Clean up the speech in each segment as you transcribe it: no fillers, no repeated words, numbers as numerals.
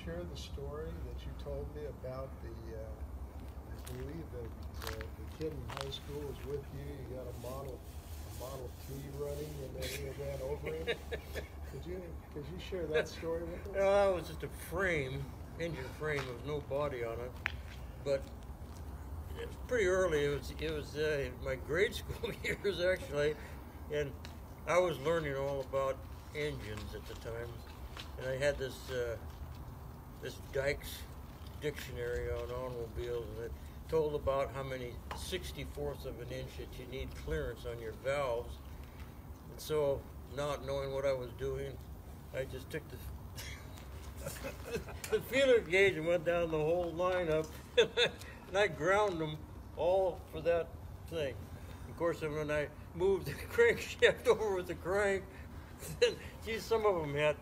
share the story that you told me about the, I believe that the kid in high school was with you, you got a Model T running, and then you ran over him? Could you share that story with us? Well, that was just a frame, engine frame, there was no body on it, but it was pretty early. It was my grade school years actually, and I was learning all about engines at the time, and I had this Dykes dictionary on automobiles, and it told about how many 64ths of an inch that you need clearance on your valves. And so, not knowing what I was doing, I just took the feeler gauge and went down the whole lineup, and I ground them all for that thing. Of course, when I moved the crankshaft over with the crank, geez, some of them had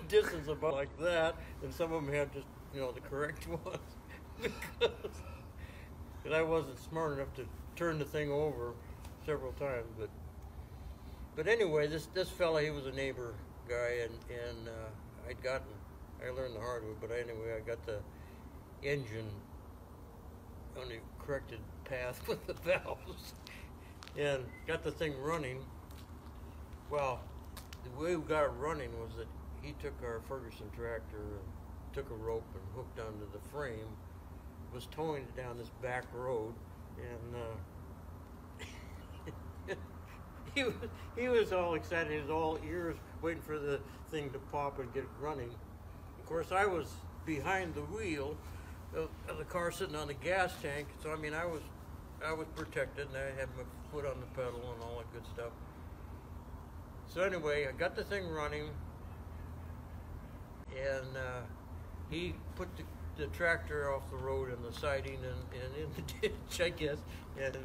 distance about like that, and some of them had just, the correct ones. Because I wasn't smart enough to turn the thing over several times. But anyway, this fella, he was a neighbor guy, and I learned the hard way, but anyway, I got the engine on the corrected path with the valves, and got the thing running. Well, the way we got it running was that he took our Ferguson tractor and took a rope and hooked onto the frame, was towing it down this back road, and he was all excited. He was all ears, waiting for the thing to pop and get it running. Of course, I was behind the wheel of the car, sitting on the gas tank. So I mean, I was protected, and I had my foot on the pedal and all that good stuff. So anyway, I got the thing running, and he put the tractor off the road and the siding and in the ditch, I guess, and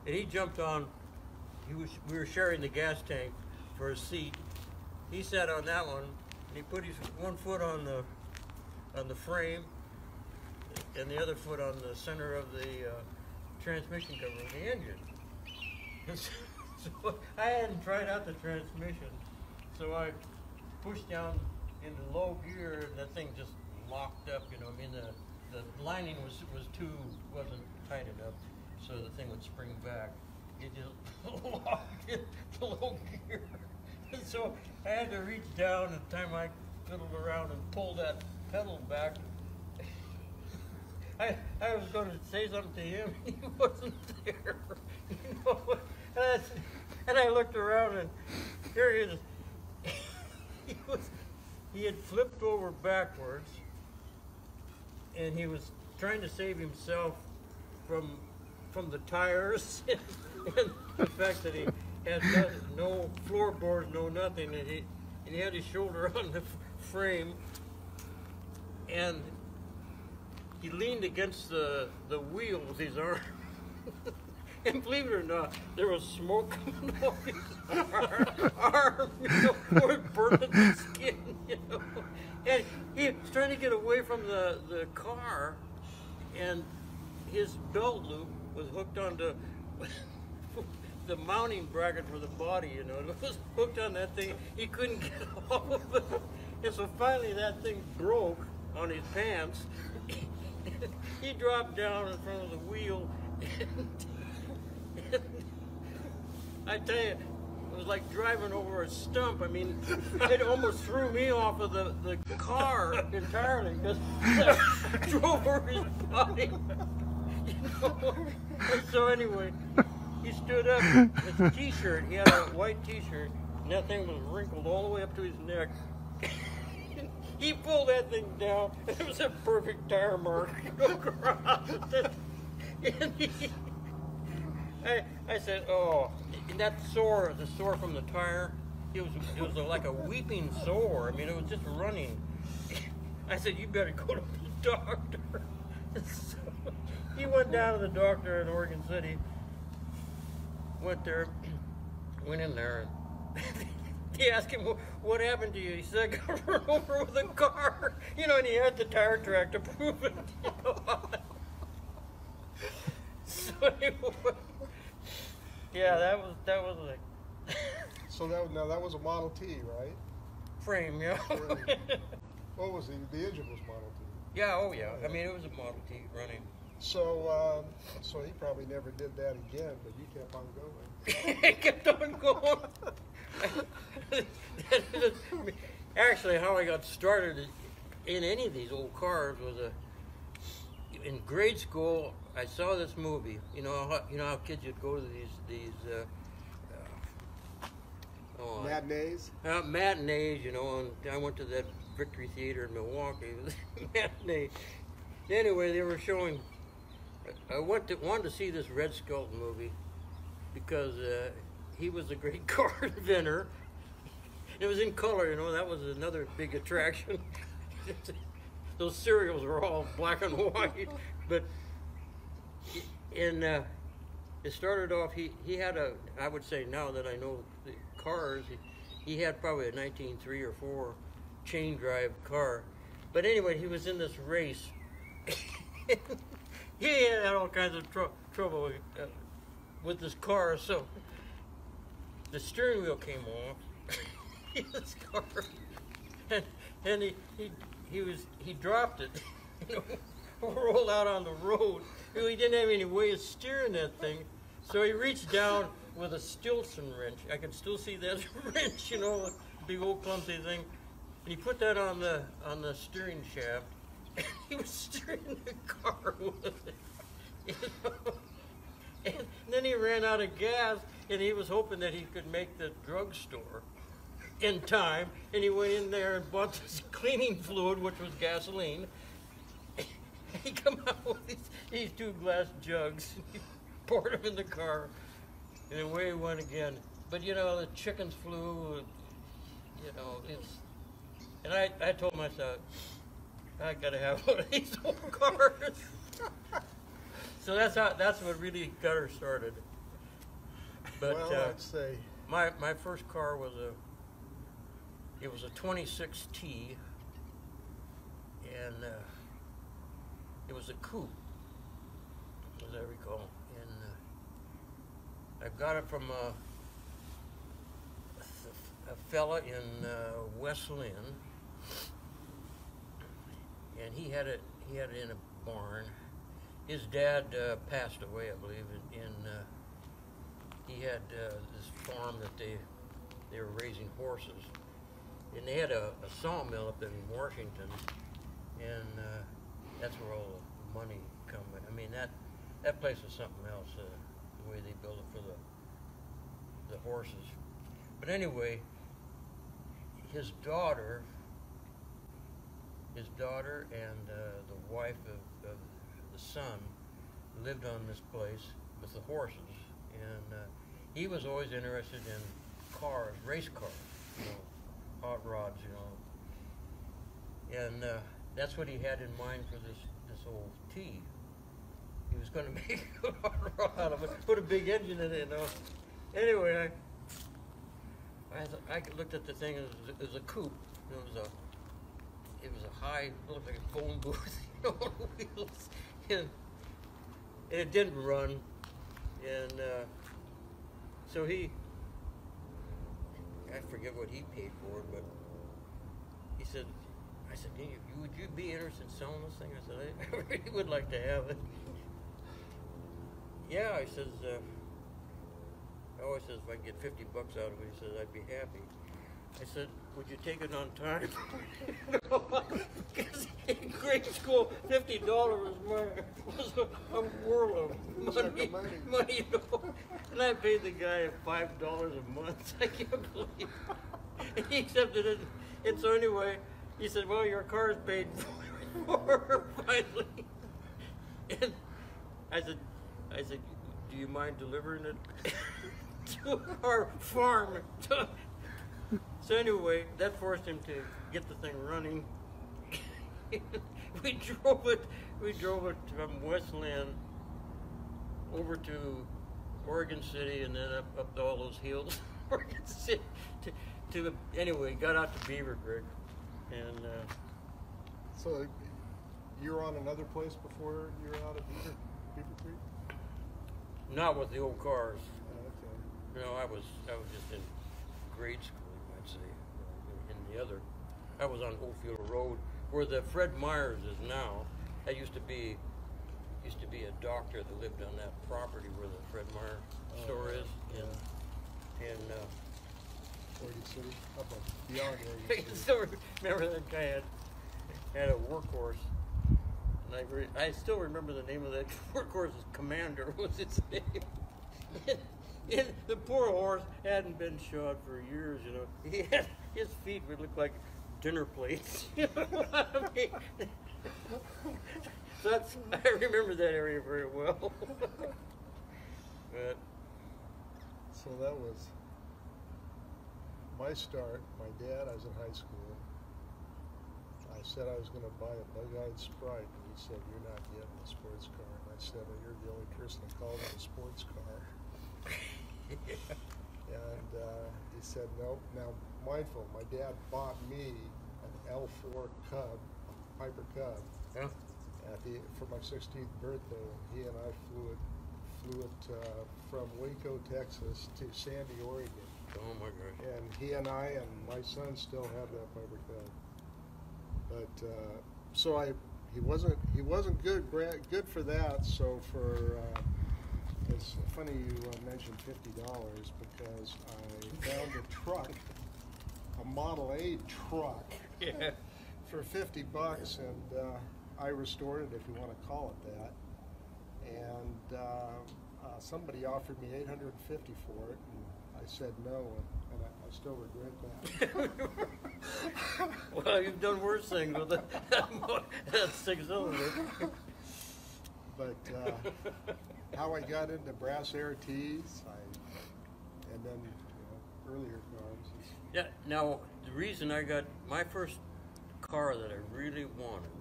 he jumped on. We were sharing the gas tank for a seat. He sat on that one, and he put his one foot on the frame, and the other foot on the center of the transmission cover of the engine. And so I hadn't tried out the transmission, so I pushed down into low gear, and that thing just locked up. I mean, the lining wasn't tight enough, so the thing would spring back. It just locked into low gear. And so I had to reach down, and time I fiddled around and pulled that pedal back. I was going to say something to him. He wasn't there. And I looked around, and here he is. He had flipped over backwards, and he was trying to save himself from the tires and the fact that he had no floorboards, no nothing, and he had his shoulder on the frame, and he leaned against the wheel with his arm. And believe it or not, there was smoke coming off his arm, or it burned the skin, And he was trying to get away from the car, and his belt loop was hooked onto the mounting bracket for the body, It was hooked on that thing. He couldn't get off of it. And so finally that thing broke on his pants. He dropped down in front of the wheel, and I tell you, it was like driving over a stump. I mean, it almost threw me off of the car entirely, because I drove over his body. And so anyway, he stood up, his t-shirt, he had a white t-shirt, and that thing was wrinkled all the way up to his neck. He pulled that thing down, and it was a perfect tire mark across it. And I said, oh, and that sore, the sore from the tire, it was like a weeping sore. I mean, it was just running. I said, you better go to the doctor. So he went down to the doctor in Oregon City, went in there, and he asked him, what happened to you? He said, I got run over with a car. And he had the tire track to prove it. So anyway, yeah, that was like. So that was a Model T, right? Frame, yeah. Well, what was the engine was Model T. Yeah, oh yeah. I mean, it was a Model T running. So, so he probably never did that again, but you kept on going. It kept on going. Actually, how I got started in any of these old cars was in grade school. I saw this movie. You know how kids would go to these Matinees. Matinees. You know, and I went to that Victory Theater in Milwaukee. It was a matinee. Anyway, they were showing. I wanted to see this Red Skelton movie because he was a great car inventor. It was in color, you know. That was another big attraction. Those serials were all black and white, but it started off. He had I would say now that I know the cars, he had probably a 1903 or 4 chain drive car. But anyway, he was in this race. He had all kinds of trouble with this car, so the steering wheel came off in this car, and he dropped it, you know, rolled out on the road. You know, he didn't have any way of steering that thing, so he reached down with a Stilson wrench. I can still see that wrench, you know, big old clumsy thing, and he put that on the steering shaft. He was steering the car with it, you know? And then he ran out of gas, and he was hoping that he could make the drugstore in time. And he went in there and bought this cleaning fluid, which was gasoline. He come out with these 2 glass jugs. He poured them in the car, and away he went again. But you know, the chickens flew. You know, and I told myself, I gotta have one of these old cars. So that's what really got her started. But well, I'd say my first car was a 26T, and it was a coupe, as I recall. And I got it from a fella in West Lynn. And he had it in a barn. His dad passed away, I believe, he had this farm that they were raising horses, and they had a sawmill up in Washington, and that's where all the money come. I mean, that place was something else, the way they built it for the horses. But anyway, his daughter and the wife of the son lived on this place with the horses, and he was always interested in cars, race cars, you know, hot rods, you know, and that's what he had in mind for this old T. He was going to make a hot rod out of it, put a big engine in it, you know. Anyway, I looked at the thing. It was a coupe. It was a high, looked like a phone booth, you know, on wheels, and it didn't run, and so I forget what he paid for it, but I said, would you be interested in selling this thing? I said, I really would like to have it. Yeah, he says, oh, he says, if I can get $50 out of it, he says, I'd be happy. I said, would you take it on time? Because in grade school, $50 was a whirl of money, you know. And I paid the guy $5 a month. I can't believe it. And he accepted it. And so anyway, he said, well, your car's paid for finally. And I said, do you mind delivering it to our farm? So anyway, that forced him to get the thing running. We drove it from West Lynn over to Oregon City, and then up to all those hills. Oregon City anyway, got out to Beaver Creek, and so you were on another place before you were out at Beaver Creek? not with the old cars. Okay. No, I was just in grade school, you might say. In the other, I was on Oldfield Road, where the Fred Meyers is now. That used to be a doctor that lived on that property where the Fred Meyer store is. In Oregon City, up beyond I Oregon City. still remember that guy had a workhorse, and I still remember the name of that workhorse's Commander was its name. And the poor horse hadn't been shod for years, you know. His feet would look like dinner plates. You know what I mean? So I remember that area very well. But, So that was my start. My dad, I was in high school. I said I was going to buy a bug-eyed Sprite, and he said, "You're not getting a sports car." And I said, "Well, you're the only person that calls it a sports car." And he said, "Nope." Now, mindful, my dad bought me an L4 Cub, Piper Cub, yeah. for my 16th birthday. And he and I flew it from Waco, Texas, to Sandy, Oregon. Oh my gosh. And he and I and my son still have that Piper Cub. But so he wasn't good for that. So it's funny you mentioned $50 because I found a truck, a Model A truck, Yeah. for $50, and I restored it, if you want to call it that. And somebody offered me $850 for it, and I said no, and I still regret that. Well, you've done worse things with that 6-cylinder. But how I got into brass air tees, and then earlier cars. Yeah. Now, the reason I got my first car that I really wanted,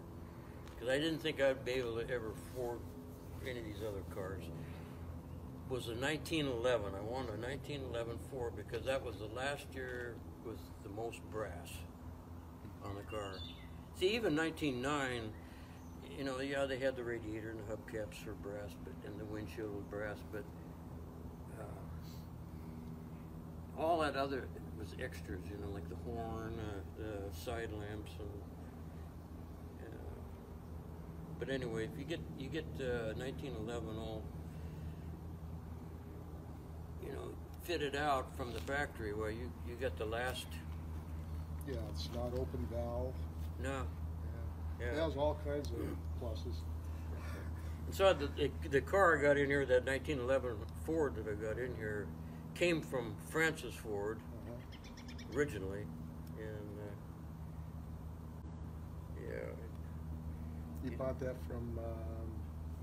because I didn't think I'd be able to ever afford any of these other cars, was a 1911. I wanted a 1911 Ford because that was the last year with the most brass on the car. See, even 1909, you know, yeah, they had the radiator and the hubcaps for brass, and the windshield was brass, but all that other was extras, you know, like the horn, the side lamps, and but anyway, if you get 1911 all, you know, fitted out from the factory, where you get the last. Yeah, it's not open valve. No. Yeah. It has all kinds of pluses. And so the car I got in here, that 1911 Ford that I got in here, came from Francis Ford originally, and yeah. You bought that from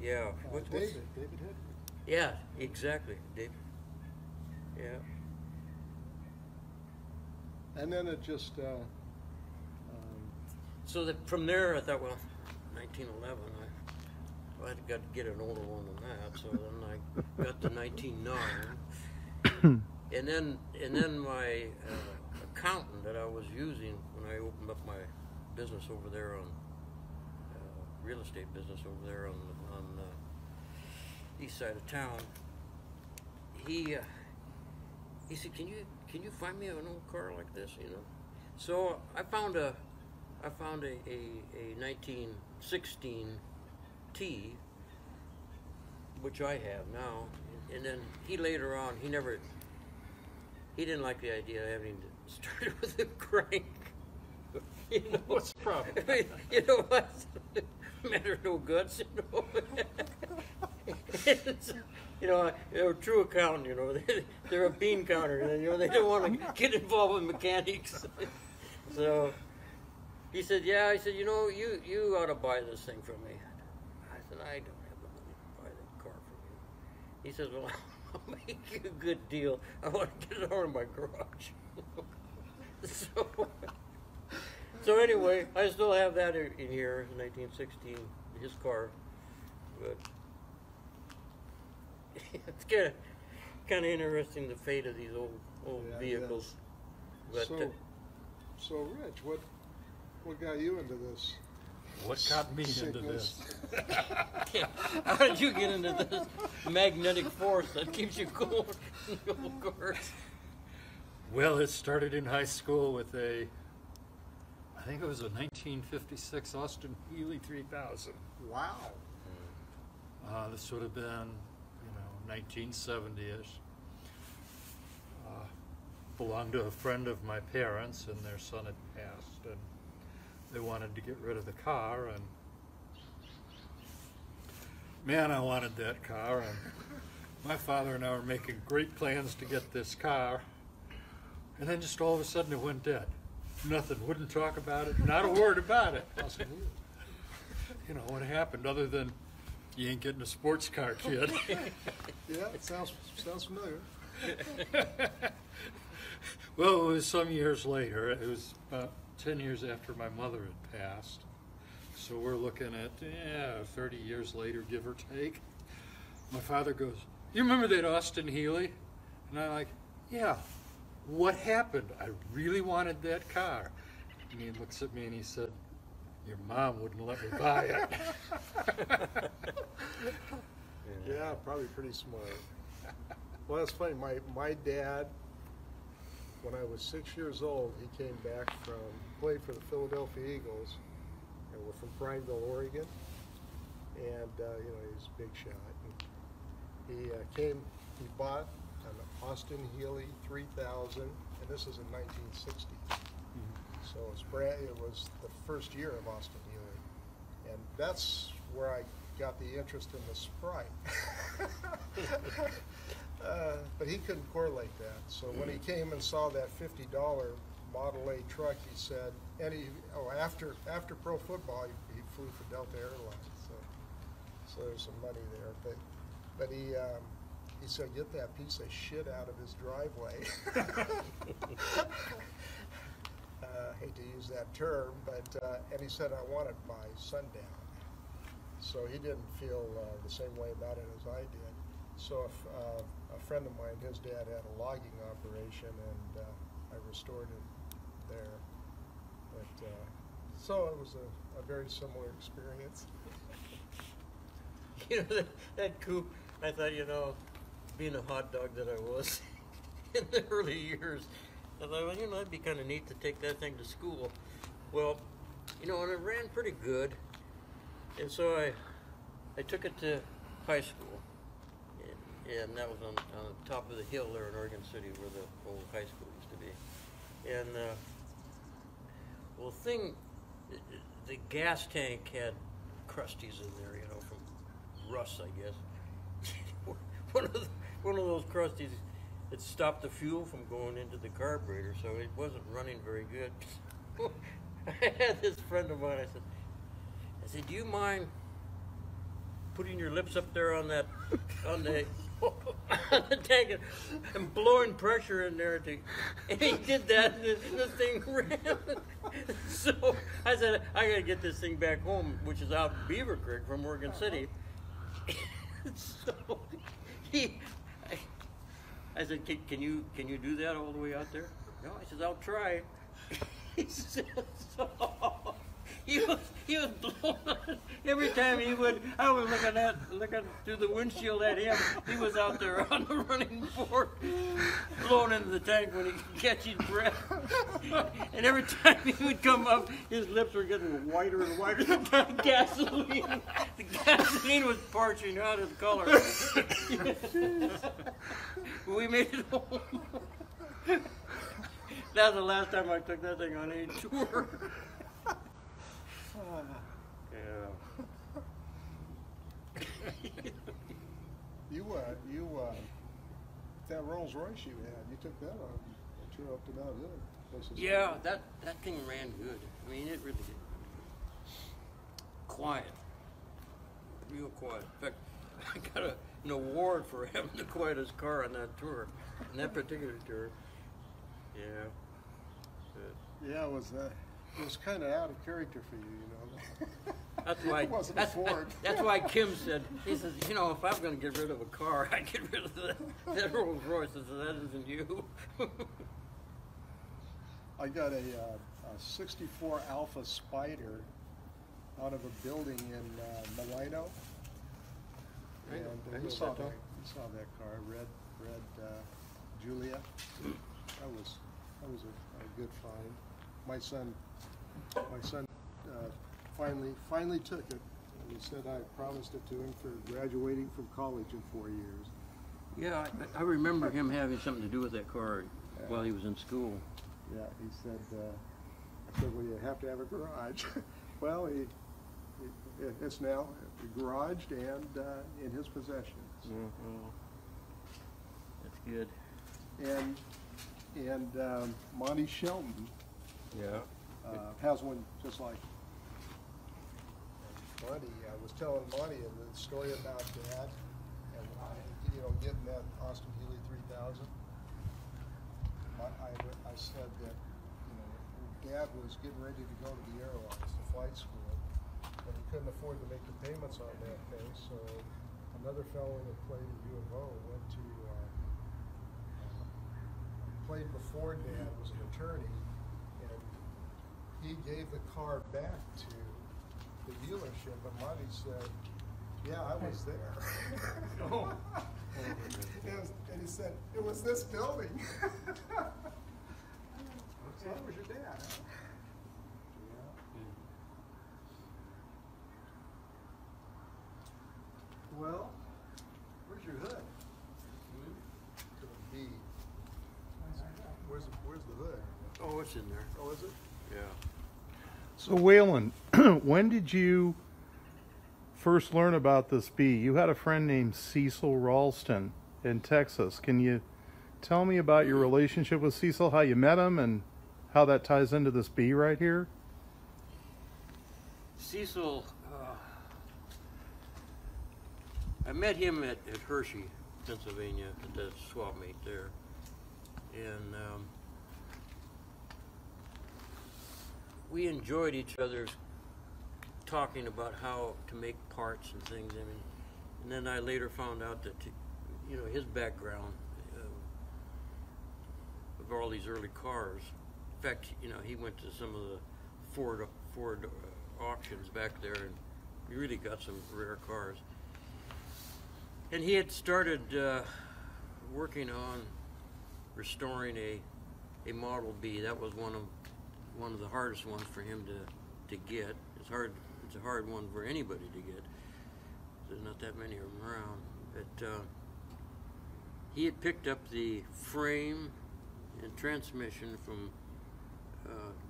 Yeah. David Hickory. Yeah, exactly, David. Yeah. And then it just So that from there, I thought, well, 1911. I got to get an older one than that. So then I got the 1909, and then my accountant that I was using when I opened up my business over there on real estate business over there on the east side of town. He said, "Can you find me an old car like this?" You know. So I found a 1916 T, which I have now, and then he later on he didn't like the idea of having to start it with a crank. You know, what's the problem? I mean, you know what? Matter no guts, you know. You know, they're a true accountant. You know, they're a bean counter, and you know they don't want to get involved with mechanics. So he said, "Yeah." I said, "You know, you ought to buy this thing from me." I said, "I don't have the money to buy that car from you." He says, "Well, I'll make you a good deal. I want to get it out of my garage." So anyway, I still have that in here, 1916, his car, but it's kind of interesting, the fate of these old vehicles. But so Rich, what got you into this? What got me into sickness? this? How did you get into this magnetic force that keeps you going in the old cars? Well, it started in high school with I think it was a 19 1956 Austin Healey 3000. Wow. This would have been, 1970-ish. Belonged to a friend of my parents, and their son had passed, and they wanted to get rid of the car, and man, I wanted that car, and my father and I were making great plans to get this car, and then just all of a sudden it went dead. Nothing, wouldn't talk about it, not a word about it. I said, what happened other than you ain't getting a sports car, kid. Yeah, it sounds familiar. Well, it was some years later. It was about 10 years after my mother had passed. So we're looking at, 30 years later, give or take. My father goes, "You remember that Austin Healey?" And I'm like, "Yeah, what happened? I really wanted that car." And he looks at me and he said, "Your mom wouldn't let me buy it." Yeah, probably pretty smart. Well, that's funny. My dad, when I was 6 years old, he came back played for the Philadelphia Eagles, and we're from Prineville, Oregon. And, he's a big shot. And he bought an Austin Healey 3000, and this is in 1960. So it was the first year of Austin Healey. And that's where I got the interest in the Sprite. But he couldn't correlate that. So when he came and saw that $50 Model A truck, he said, after pro football, he flew for Delta Airlines. So there's some money there. But he said, "Get that piece of shit out of his driveway." Hate to use that term, but and he said, "I want it by sundown." So he didn't feel the same way about it as I did. So a friend of mine, his dad had a logging operation, and I restored it there. But so it was a very similar experience. That coupe, I thought, being a hot dog that I was in the early years, I thought, well, it'd be kind of neat to take that thing to school. Well, and it ran pretty good. And so I took it to high school. And that was on the top of the hill there in Oregon City where the old high school used to be. And, the gas tank had crusties in there, from rust, I guess. one of those crusties, it stopped the fuel from going into the carburetor, so it wasn't running very good. I had this friend of mine, I said, "Do you mind putting your lips up there on the tank and blowing pressure in there?" And he did that, and this thing ran. So I said, "I gotta get this thing back home," which is out in Beaver Creek from Oregon City. So I said, can you do that all the way out there?" "No," I said, "I'll try." He said, so he was blown on. Every time I was looking through the windshield at him. He was out there on the running board, blowing into the tank when he could catch his breath. And every time he would come up, his lips were getting whiter and whiter. The gasoline was parching out his color. We made it home. That was the last time I took that thing on any tour. Yeah. That Rolls Royce you had, you took that on a tour up to Mount Hood. Yeah, that thing ran good. I mean, it really did. Quiet. Real quiet. In fact, I got an award for having the quietest car on that tour, on that particular tour. Yeah. Yeah, it was kind of out of character for you, That's why. It wasn't a Ford. That's why Kim said. He says, if I'm going to get rid of a car, I get rid of that Rolls Royce. I said, that isn't you. I got a 64 Alpha Spider out of a building in Milano, and you saw that car, red Julia. That was a good find. My son finally took it. And he said I promised it to him for graduating from college in 4 years. Yeah, I remember him having something to do with that car while he was in school. Yeah, he said, I said, well, you have to have a garage. Well, it's now garaged and in his possession. So. That's good. And Monty Shelton has one just like Monty. I was telling Monty the story about Dad and getting that Austin Healey 3000. I said that Dad was getting ready to go to the Air Office, the flight school, but he couldn't afford to make the payments on that thing. So another fellow that played at U of O went to played before Dad, was an attorney, and he gave the car back to the dealership, and Monty said, yeah, I was there. And he said, it was this building. So that was your dad, huh? Yeah. Well, where's your hood? To the B. Where's the hood? Oh, it's in there. Oh, is it? Yeah. So Waylon, when did you first learn about this bee? You had a friend named Cecil Ralston in Texas. Can you tell me about your relationship with Cecil, how you met him, and how that ties into this bee right here? Cecil, I met him at Hershey, Pennsylvania, at the swap meet there. And we enjoyed each other talking about how to make parts and things. I mean, and then I later found out that, his background of all these early cars. In fact, he went to some of the Ford auctions back there, and we really got some rare cars. And he had started working on restoring a Model B. That was one of the hardest ones for him to get. It's a hard one for anybody to get. There's not that many of them around. But he had picked up the frame and transmission from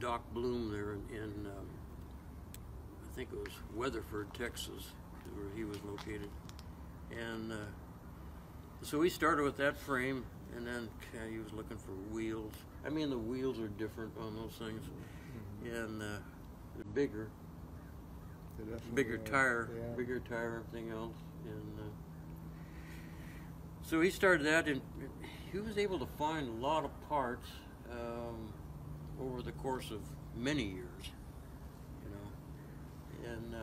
Doc Bloom there in I think it was Weatherford, Texas, where he was located. And so we started with that frame, and then he was looking for wheels. I mean, the wheels are different on those things, and they're bigger. Bigger tire, everything else. And so he started that, and he was able to find a lot of parts over the course of many years, and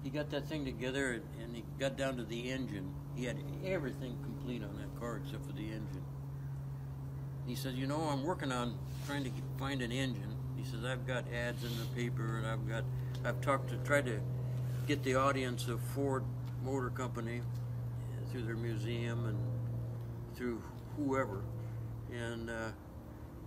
he got that thing together, and he got down to the engine. He had everything complete on that car except for the engine. He said, I'm working on trying to find an engine. He says, I've got ads in the paper, and I've tried to get the audience of Ford Motor Company through their museum and through whoever. And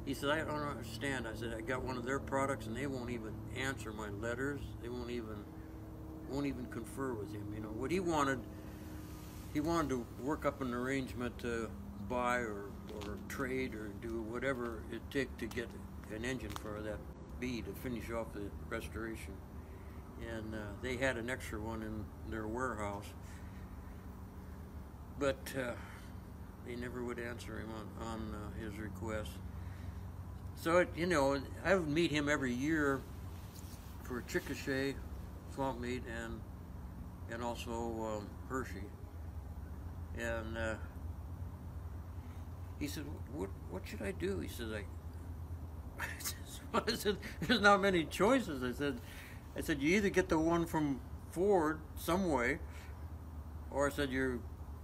he said, I don't understand. I said, I got one of their products, and they won't even answer my letters. They won't even confer with him. What he wanted to work up an arrangement to buy or trade or do whatever it took to get an engine for that B to finish off the restoration. And they had an extra one in their warehouse, but they never would answer him on his request. So I would meet him every year for Chickasha swamp meet and also Hershey. And he said, "What should I do?" He said, I said, "There's not many choices." I said, "You either get the one from Ford some way, or I said you'll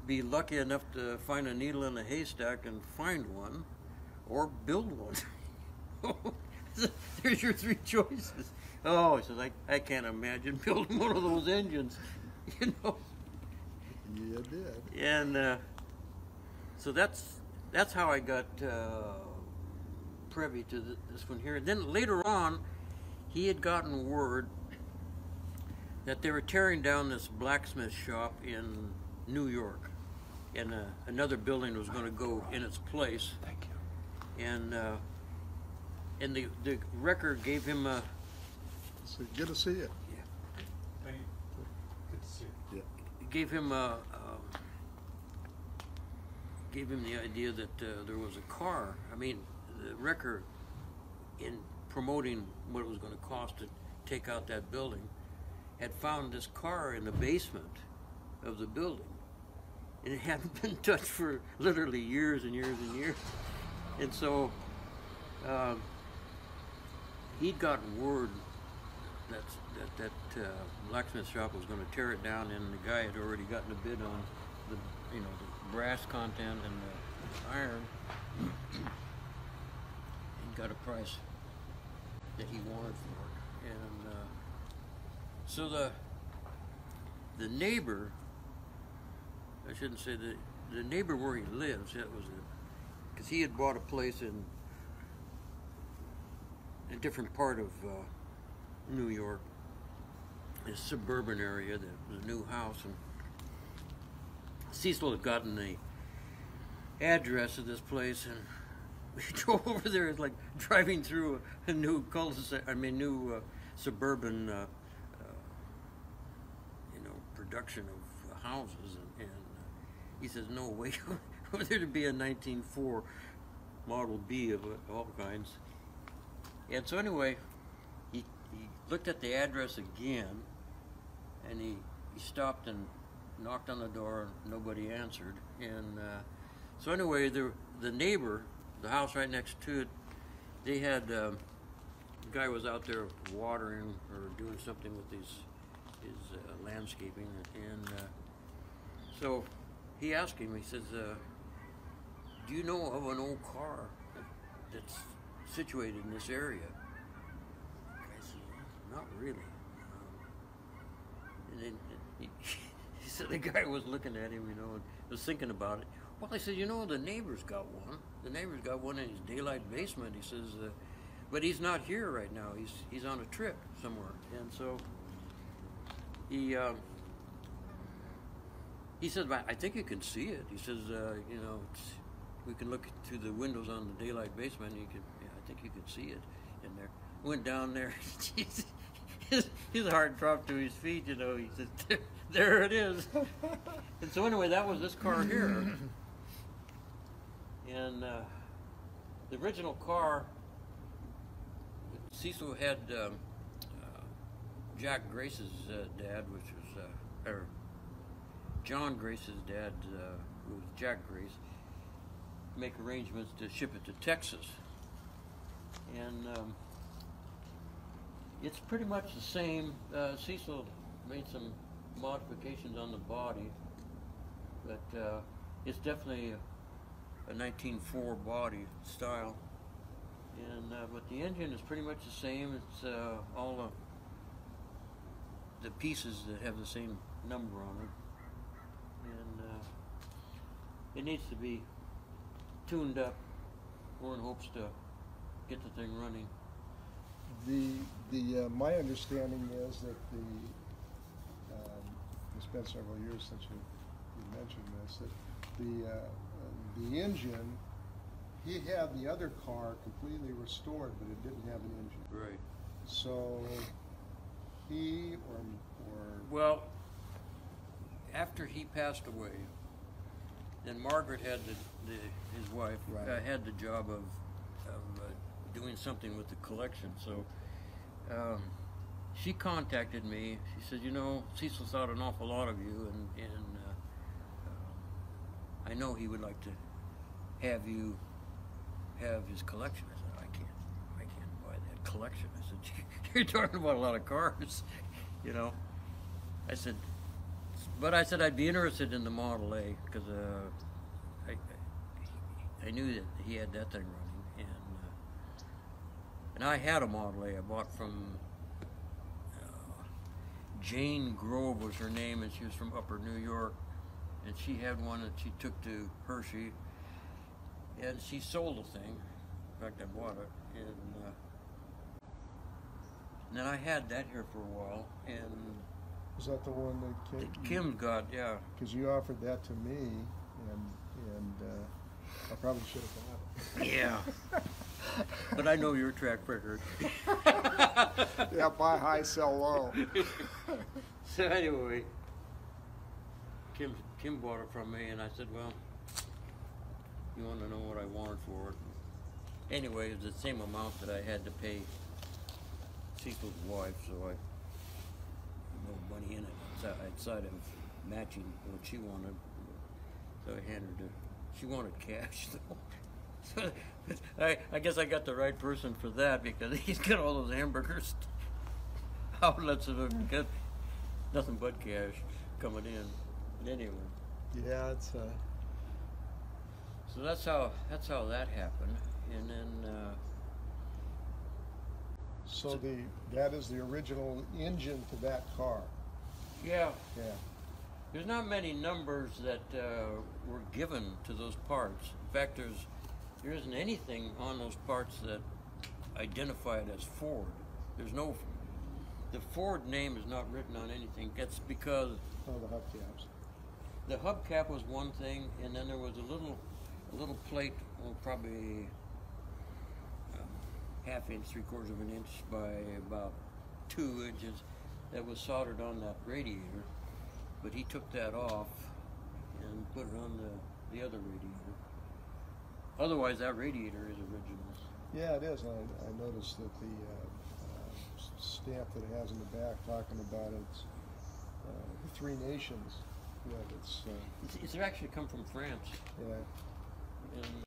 be lucky enough to find a needle in a haystack and find one, or build one." There's your three choices. Oh, he says, I can't imagine building one of those engines, Yeah, it did. And so that's how I got privy to this one here. And then later on, he had gotten word that they were tearing down this blacksmith shop in New York, and another building was going to go in its place. Thank you. And the record gave him a. So good to see you. Thank you. Good to see you. Yeah. Gave him the idea that there was a car. I mean, the record, in promoting what it was going to cost to take out that building, had found this car in the basement of the building, and it hadn't been touched for literally years and years and years. And so he'd gotten word that blacksmith shop was going to tear it down, and the guy had already gotten a bid on the brass content and the iron, and got a price that he wanted for it. And so the neighbor, I shouldn't say the neighbor where he lives, that was because he had bought a place in a different part of New York, a suburban area that was a new house, and Cecil had gotten the address of this place, and we drove over there. It's like driving through a new cul-de-sac, new suburban, production of houses, and he says, no way, there to be a 1904 Model B of all kinds. And so anyway, he looked at the address again, and he stopped and knocked on the door. Nobody answered. And so anyway, the neighbor, the house right next to it, they had the guy was out there watering or doing something with his landscaping, and so he asked him. He says, "Do you know of an old car that's situated in this area?" I said, "Not really." And then he said the guy was looking at him, and was thinking about it. Well, I said, the neighbor's got one. The neighbor's got one in his daylight basement. He says, but he's not here right now. He's on a trip somewhere. And so he said, I think you can see it. He says, we can look through the windows on the daylight basement. And I think you can see it in there. Went down there. His heart dropped to his feet. He says, there it is. And so anyway, that was this car here. And the original car, Cecil had Jack Grace's dad, which was, or John Grace's dad, who was Jack Grace, make arrangements to ship it to Texas. And it's pretty much the same. Cecil made some modifications on the body, but it's definitely a 1904 body style. And but the engine is pretty much the same. It's all the pieces that have the same number on it, and it needs to be tuned up. We're in hopes to get the thing running. My understanding is that it's been several years since you mentioned this, that the engine, he had the other car completely restored, but it didn't have an engine. Right. So he or well, after he passed away, then Margaret had his wife, Right. Had the job of doing something with the collection. So she contacted me. She said, Cecil thought an awful lot of you, and I know he would like to have you have his collection. I said, I can't buy that collection. I said, you're talking about a lot of cars, I said, but I said I'd be interested in the Model A, because I knew that he had that thing running, and I had a Model A I bought from Jane Grove was her name, and she was from Upper New York, and she had one that she took to Hershey, and she sold the thing. In fact, I bought it, and And then I had that here for a while, and Was that the one that Kim got, yeah. Because you offered that to me, and I probably should have bought it. Yeah. But I know your track record. Yeah, buy high, sell low. So anyway, Kim bought it from me, and I said, well, you want to know what I wanted for it? Anyway, it was the same amount that I had to pay Cecil's wife, so I no money in it outside of matching what she wanted. So I handed her. She wanted cash, though. So I guess I got the right person for that, because he's got all those hamburgers outlets that have got nothing but cash coming in. But anyway, Yeah, it's so that's how that happened, and then so that is the original engine to that car. yeah, Yeah. there's not many numbers that were given to those parts. In fact, there isn't anything on those parts that identify it as Ford. The Ford name is not written on anything. That's because Oh, the hubcaps. the hubcap was one thing, and then there was a little plate, probably half inch, 3/4 of an inch by about 2 inches, that was soldered on that radiator. But he took that off and put it on the other radiator. Otherwise, that radiator is original. Yeah, it is. I noticed that the stamp that it has in the back talking about it's the Three Nations. Yeah, it's It's actually come from France. yeah. And